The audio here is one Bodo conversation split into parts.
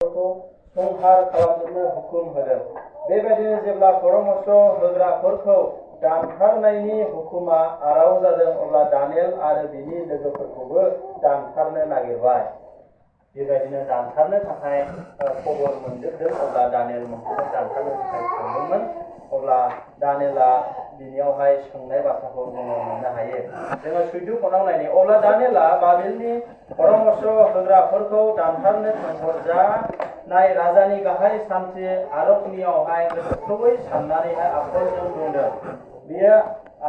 संहार खालामजोबनो हुकुम होदों। बेबायदिनो जेब्ला परामर्श होग्राफोरखौ दानथारनायनि हुकुमा आराव जादों अब्ला दानियेल आरो बिनि लोगोफोरखौबो दानथारनो नागिरबाय। बेबायदिनो दानथारनो थाखाय खबर मोनजोबदों। अब्ला दानियेल मोनखौबो दानथारनो थाखाय थांदोंमोन। अब्ला दानियेला बिनियावहाय सोंनाय बाथ्राखौ जोङो मोननो हायो। जोङो सैथो खनाव नायनि। अब्ला दानियेला बाबिलनि परामर्श होग्राफोरखौ दानथारनो थांहरजानाय राजानि गाहाय सान्थ्रि आरखनियावहाय गोथौयै साननानैहाय आखलजों बुंदों। बियो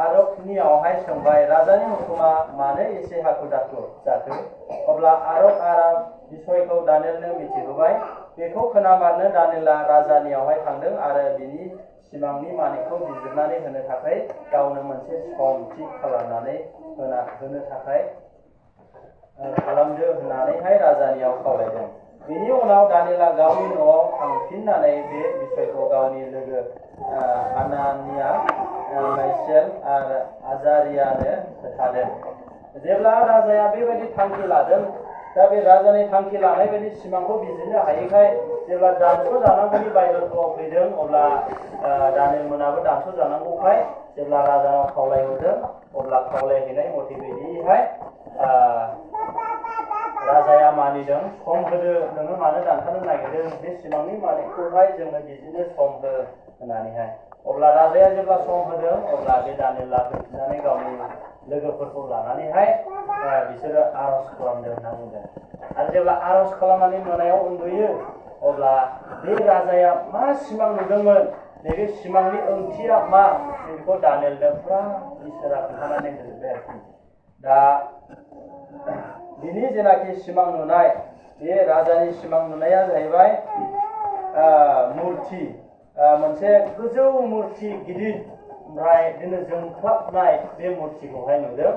आरखनियावहाय सोंबाय, राजानि हुकुमा मानो एसे हाखु दाखु जाखो? अब्ला आरकआ बिसयखौ दानियेलनो मिथिहोबाय। बेखौ खोनामारनो दानियेला राजानियावहाय थांदों आरो बिनि सिमांनि मानिखौ बिजिरनानै होनो थाखाय गावनो मोनसे सम थि खालामनानै होनो थाखाय खालामदो होननानैहाय राजानियाव खावलायदों। बेनि उनाव दानियेला गावनि न'आव थांफिननानै बे बिसयखौ गावनि लोगो हानानिया, माइसेल आरो आजारियानो खोन्थादों। जेब्ला राजाया बेबायदि थांखि लादों, दा बे राजानि थांखि लानाय बायदि सिमांखौ बिजिरनो हायैखाय जेब्ला दानस' जानांगौनि बायद'थायाव फैदों, अब्ला दानियेल मोनाबो दानस' जानांगौखाय जेब्ला राजानाव खावलायहरदों, अब्ला खावलायहैनाय मथे बायदियैहाय राजाया मानिदों। सम होदो, नोङो मानो दानथारनो नागिरदों? बे सिमांनि मालिकखौहाय जोंनो बिदिनो सम हो होननानैहाय। अब्ला राजाया जेब्ला सम होदों, अब्ला बे दानियेला फैफिननानै गावनि लोगोफोरखौ लानानैहाय बिसोरो आर'ज खालामदों होनना बुंदों। आरो जेब्ला आर'ज खालामनानै मोनायाव उन्दुयो, अब्ला बे राजाया मा सिमां नुदोंमोन, नैबे सिमांनि ओंथिया मा, बेखौ दानियेलनो फुरा इसोरा खोन्थानानै होजोब्बाय आरोखि। दा बिनि जेनाखि सिमां नुनाय, बे राजानि सिमां नुनाया जाहैबाय मुर्ति, मोनसे गोजौ मुर्ति गिदिर, ओमफ्राय बिदिनो जोंख्लाबनाय बे मुर्तिखौहाय नुदों।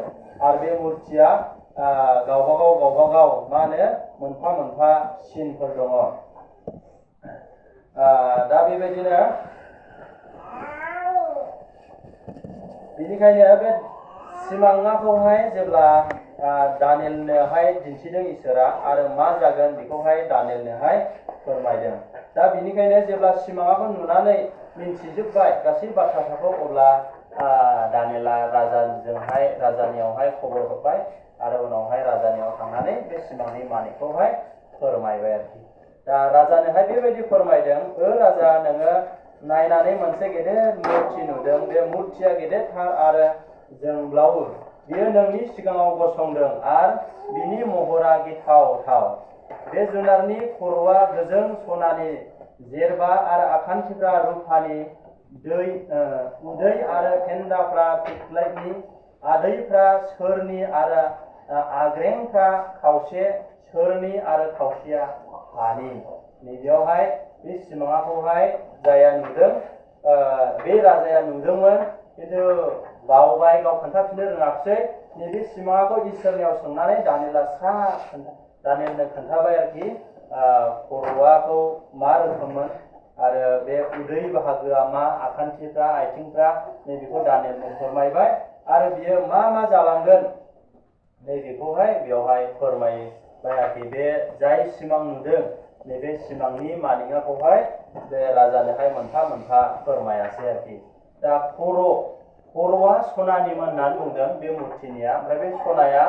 आरो बे मुर्तिया गावबागाव मा होनो मोनफा मोनफा सिनफोर दङ। दा बेबायदिनो बेनिखायनो बे सिमांखौहाय जेब्ला दानियेलनोहाय दिन्थिदों इसोरा, आरो मा जागोन बेखौहाय दानियेलनोहाय फोरमायदों। दा बेनिखायनो जेब्ला सिमांखौ नुनानै मिन्थिजोब्बाय गासै बाथ्राफोरखौ, अब्ला दानियेला राजानियावहाय खबर हरबाय आरो उनावहाय राजानियाव थांनानै बे सिमांनि मानिखौहाय फोरमायबाय आरोखि। दा राजानोहाय बेबायदि फोरमायदों, राजा, नोङो नायनानै मोनसे गेदेर मुर्ति नुदों। बे मुर्तिया गेदेरथार आरो जोंब्लावो। बियो नोंनि सिगाङाव गसंदों आरो बिनि महरा गिथावथाव। बे जुनारनि खर'आ गोजों सनानि, जेरबा आरो आखान्थिफ्रा रुफानि, उदै आरो फेन्दाफ्रा पित्तलनि, आदैफ्रा सोरनि आरो आग्रेंफ्रा खावसे सोरनि आरो खावसेया हानि। नैबेयावहाय बे सिमांखौहाय जाया नुदों, बे राजाया नुदोंमोन, खिन्थु बावबाय, गाव खोन्थाफिननो रोङाखिसै। नैबे सिमांखौ इसोरनियाव सोंनानै दानियेलनो खोन्थाबाय आरोखि। खर'आखौ मा रोखोममोन आरो बे उदै बाहागोआ मा, आखान्थिफ्रा, आथिंफ्रा, नैबेखौ दानियेलनो फोरमायबाय। आरो बियो मा मा जालांगोन नैबेखौहाय बेवहाय फोरमायबाय आरोखि। बे जाय सिमां नुदों, नैबे सिमांनि मानिङाखौहाय बे राजानोहाय मोनफा मोनफा फोरमायासै आरोखि। दा खर'आ सनानिमोन होननानै बुंदों बे मुर्तिनिया। ओमफ्राय बे सनाया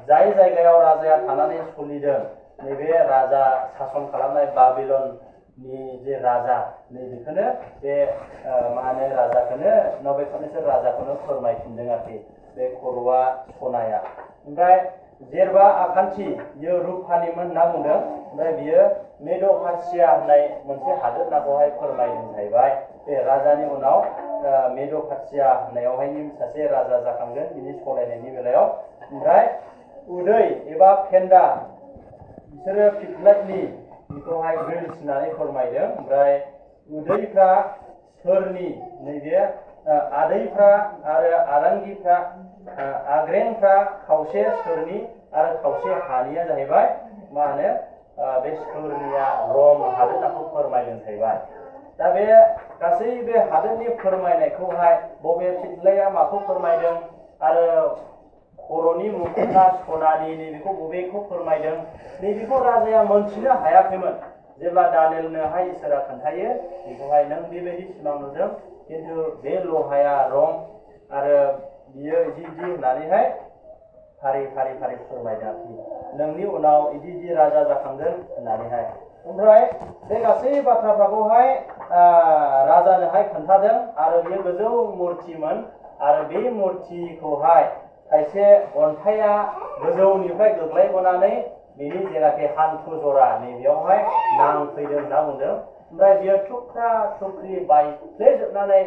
जाय जायगायाव राजाया थानानै सोलिदों, नैबे राजा सासन खालामनाय बाबिलननि जे राजा, नैबेखौनो बे राजाखौनो नबुकदनेस्वर राजाखौनो फोरमायफिनदों आरोखि, बे खर'आ सनाया। ओमफ्राय जेरबा आखान्थि, बियो रुफानिमोन होनना बुंदों। ओमफ्राय बियो मेद' पार्सिया होननाय मोनसे हादोरनाखौहाय फोरमायदों जाहैबाय। बे राजानि उनाव मेद' पार्सिया होननायावहाय सासे राजा जाखांगोन बिनि सलायनायनि बेलायाव। ओमफ्राय उदै एबा फेन्दा, बिसोरो पित्तलनि, बेखौहाय ग्रिल्स होननानै फोरमायदों। ओमफ्राय उदैफ्रा सोरनि, नैबे आदैफ्रा आरो आग्रेंफ्रा खावसे सोरनि आरो खावसे हानिया जाहैबाय बे सोरनिया रम हादोरनाखौ फोरमायदों जाहैबाय। दा बे गासै बे हादोरनि फोरमायनायखौहाय बबे पित्तलया माखौ फोरमायदों आरो खर'नि मुकुटा सनानि नैबेखौ बबेखौ फोरमायदों नैबेखौ राजाया मोनथिनो हायाखैमोन। जेब्ला दानियेलनोहाय इसोरा खोन्थायो बेखौहाय नों बेबायदि सिमां नुदों खिन्थु बे लहाया रं आरो बियो इदि होननानैहाय फारि फोरमायदों आरोखि नोंनि उनाव इदि राजा जाखांगोन होननानैहाय। ओमफ्राय बे गासै बाथ्राफोरखौहाय राजानोहाय खोन्थादों आरो बेयो गोजौ मुर्तिमोन आरो बे मुर्तिखौहाय खायसे अन्थाइया गोजौनिफ्राय गोग्लैबोनानै बेनि जेनाखि हान्थु जरा नैबेयावहाय नांफैदों होनना बुंदों। ओमफ्राय बियो थुख्रा थुख्रि बायफ्लेजोबनानै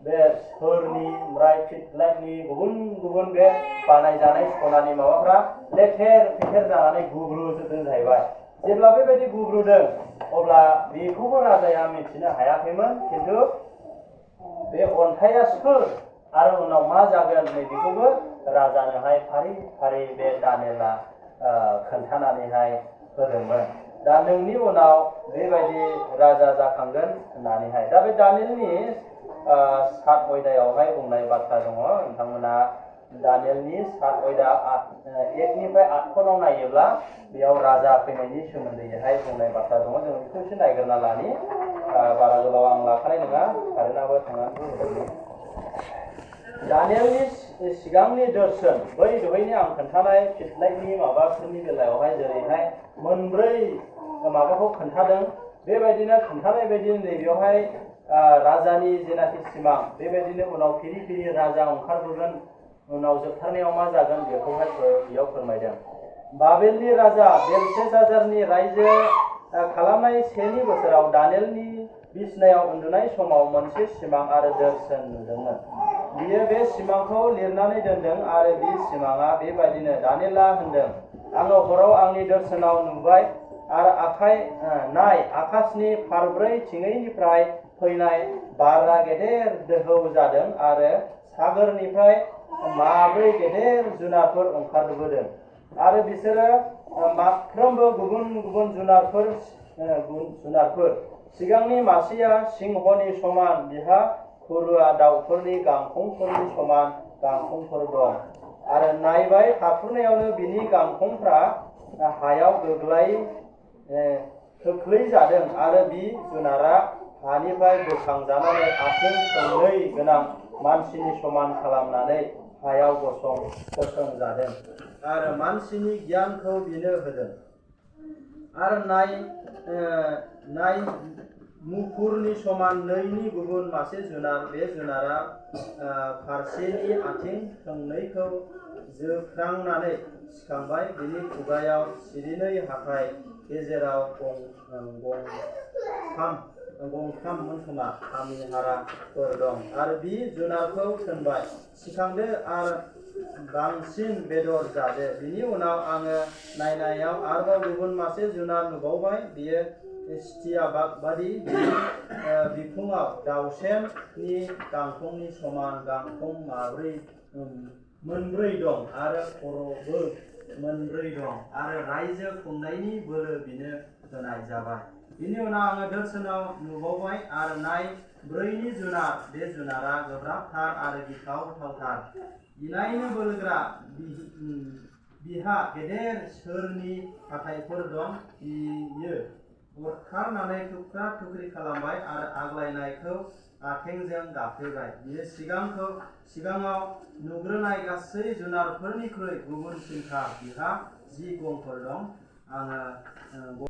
बे सोरनि ओमफ्राय फिटलाइटनि गुबुन बे बानायजानाय सनानि माबाफ्रा लेथेर फेथेर जानानै गुब्रुजोबदों जाहैबाय। जेब्ला बेबायदि गुब्रुदों अब्ला बेखौबो राजाया मिथिनो हायाखैमोन। खिन्थु बे अन्थाइया सोर आरो उनाव मा जागोन नैबेखौबो राजानोहाय फारि बे दानियेला खोन्थानानैहाय होदोंमोन। दा नोंनि उनाव बेबायदि राजा जाखांगोन होननानैहाय। दा बे दानियेलनि 7 अध्यायावहाय बुंनाय बाथ्रा दङ। नोंथांमोना दानियेलनि 7 अध्याय 1निफ्राय 8 नायोब्ला बेयाव राजा फैनायनि सोमोन्दैहाय बुंनाय बाथ्रा दङ। जों बेखौ एसे नायग्रोना लानि। बारा गोलाव आं लाखानाय नङा, कारेन्टआबो थांनानै होदों। दानियेलनि सिगांनि दर्शन बै दहायनि आं खोन्थानाय फिटलाइटनि माबाफोरनि बेलायावहाय जेरैहाय मोनब्रै माबाखौ खोन्थादों बेबायदिनो खोन्थानाय बायदि नैबेयावहाय राजानि जेनाखि सिमां बेबायदिनो उनाव फिरि राजा ओंखारबोगोन उनाव जोबथारनायाव मा जागोन बेखौहाय बेयाव फोरमायदों। बाबेलनि राजा बेलशेजारनि रायजो खालामनाय 7नि बोसोराव दानियेलनि बिसनायाव उन्दुनाय समाव मोनसे सिमां आरो दर्शन नुदोंमोन। बियो बे सिमांखौ लिरनानै दोनदों आरो बे सिमाङा बेबायदिनो दानियेला होनदों, आङो हराव आंनि दर्शनाव नुबाय आरो आकाशनि फारब्रै थिङैनिफ्राय फैनाय बारा गेदेर दोहौ जादों आरो सागोरनिफ्राय माब्रै गेदेर जुनारफोर ओंखारबोदों आरो बिसोरो माफ्रोमबो गुबुन जुनारफोर सिगांनि मासेया सिंहनि समान, बिहा खुरुआ दाउफोरनि गांखंफोरनि समान गांखंफोर दं आरो नायबाय थाफुनायावनो बिनि गांखंफ्रा हायाव खोख्लैजादों आरो बि जुनारा हानिफ्राय बोखांजानानै आथिं थोंनै गोनां मानसिनि समान खालामनानै हायाव गसंजादों आरो मानसिनि गियानखौ बिनो होदों। आरो नाय मुफुरनि समान नैनि गुबुन मासे जुनार, बे जुनारा फारसेनि आथिं थोंनैखौ जोख्रांनानै सिखांबाय, बिनि खुगायाव सिरिनै हाथाय, गेजेराव गंथाममोन खोमा खामि हाराफोर दं आरो बि जुनारखौ थोनबाय, सिखांदो आरो बांसिन बेदर जादो। बिनि उनाव आङो नायनायाव आरोबाव गुबुन मासे जुनार नुबावबाय, बियो सिथियाबागबादि, बिनि बिखुङाव दाउसेननि गांखंनि समान गांखं मोनब्रै दं आरो खर'बो मोनब्रै दं आरो रायजो खुंनायनि बोलो बिनो होनाय जाबाय। बिनि उनाव आङो दर्शनाव नुबावबाय आरो नाय ब्रैनि जुनार, बे जुनारा गोब्राबथार आरो गिथावथावथार, इनायनो बोलोगोरा, बिहा गेदेर सोरनि हाथाइफोर दं, बियो अरखारनानै थुख्रा थुख्रि खालामबाय आरो आग्लायनायखौ आथेंजों गाफ्लेबाय। बियो सिगाङाव नुग्रोनाय गासै जुनारफोरनिख्रुइ गुबुनसिनथार, बिहा 10 गंफोर दं। आङो